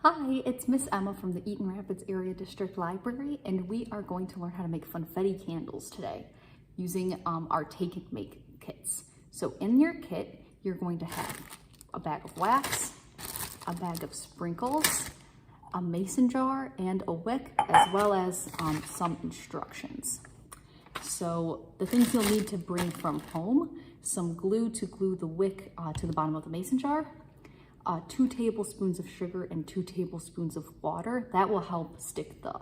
Hi, it's Miss Emma from the Eaton Rapids Area District Library, and we are going to learn how to make funfetti candles today using our take and make kits. So in your kit, you're going to have a bag of wax, a bag of sprinkles, a mason jar, and a wick, as well as some instructions. So the things you'll need to bring from home: some glue to glue the wick to the bottom of the mason jar, 2 tablespoons of sugar and 2 tablespoons of water. That will help stick the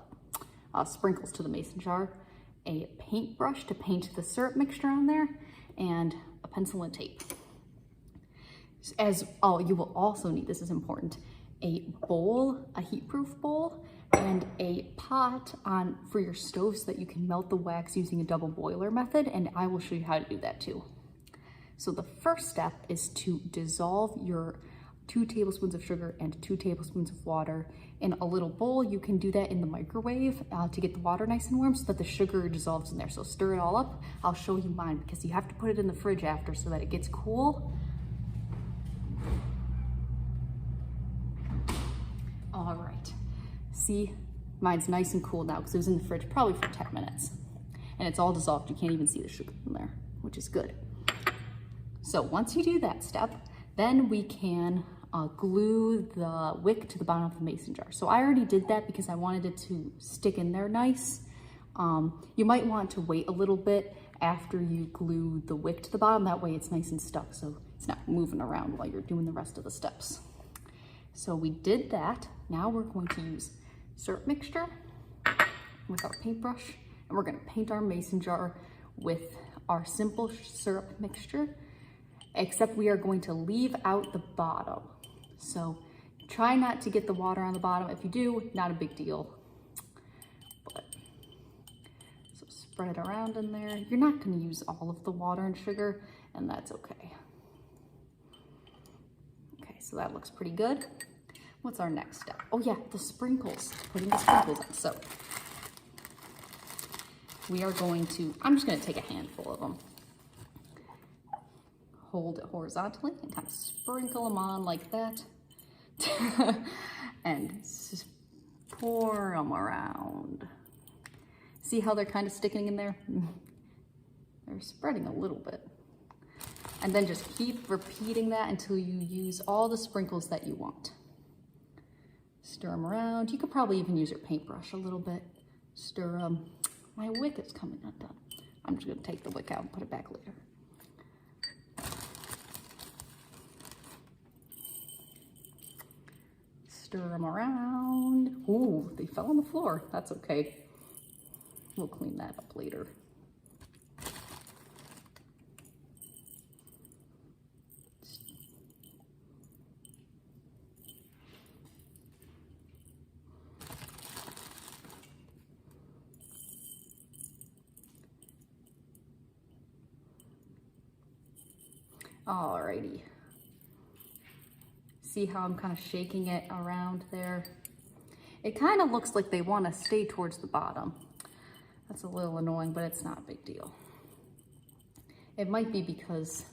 sprinkles to the mason jar, a paintbrush to paint the syrup mixture on there, and a pencil and tape. You will also need, this is important, a bowl, a heat-proof bowl, and a pot for your stove so that you can melt the wax using a double boiler method, and I will show you how to do that too. So the first step is to dissolve your 2 tablespoons of sugar and 2 tablespoons of water in a little bowl. You can do that in the microwave to get the water nice and warm so that the sugar dissolves in there. So stir it all up. I'll show you mine because you have to put it in the fridge after so that it gets cool. All right, see, mine's nice and cool now because it was in the fridge probably for 10 minutes. And it's all dissolved. You can't even see the sugar in there, which is good. So once you do that step, then we can glue the wick to the bottom of the mason jar. So I already did that because I wanted it to stick in there nice. You might want to wait a little bit after you glue the wick to the bottom. That way it's nice and stuck so it's not moving around while you're doing the rest of the steps. So we did that. Now we're going to use syrup mixture with our paintbrush, and we're going to paint our mason jar with our simple syrup mixture, except we are going to leave out the bottom. So try not to get the water on the bottom. If you do, not a big deal. So spread it around in there. You're not going to use all of the water and sugar, and that's okay. Okay, so that looks pretty good. What's our next step? Oh yeah, the sprinkles, putting the sprinkles on. So we are going to, I'm just going to take a handful of them. Hold it horizontally and kind of sprinkle them on like that. And just pour them around. See how they're kind of sticking in there? They're spreading a little bit. And then just keep repeating that until you use all the sprinkles that you want. Stir them around. You could probably even use your paintbrush a little bit. Stir them. My wick is coming undone. I'm just going to take the wick out and put it back later. Stir them around. Ooh, they fell on the floor. That's okay. We'll clean that up later. Alrighty. See how I'm kind of shaking it around there? It kind of looks like they want to stay towards the bottom. That's a little annoying, but it's not a big deal. It might be because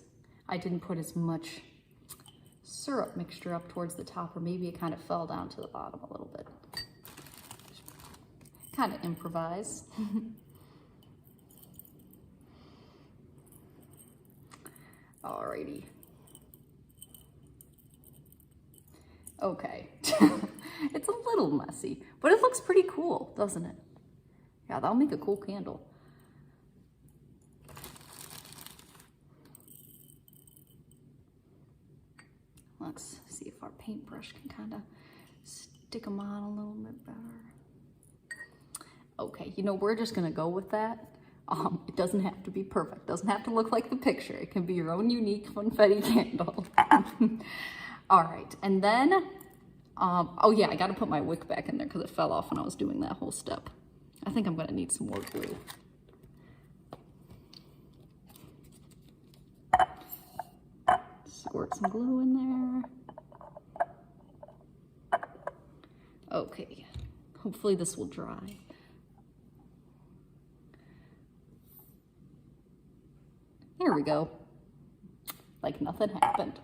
I didn't put as much syrup mixture up towards the top, or maybe it kind of fell down to the bottom a little bit. Kind of improvise. Alrighty. Okay. It's a little messy, but it looks pretty cool, doesn't it? Yeah, that'll make a cool candle. Let's see if our paintbrush can kind of stick them on a little bit better. Okay, you know, we're just gonna go with that. It doesn't have to be perfect. Doesn't have to look like the picture. It can be your own unique funfetti candle. All right, and then, oh yeah, I gotta put my wick back in there because it fell off when I was doing that whole step. I think I'm gonna need some more glue. Squirt some glue in there. Okay, hopefully this will dry. There we go. Like nothing happened.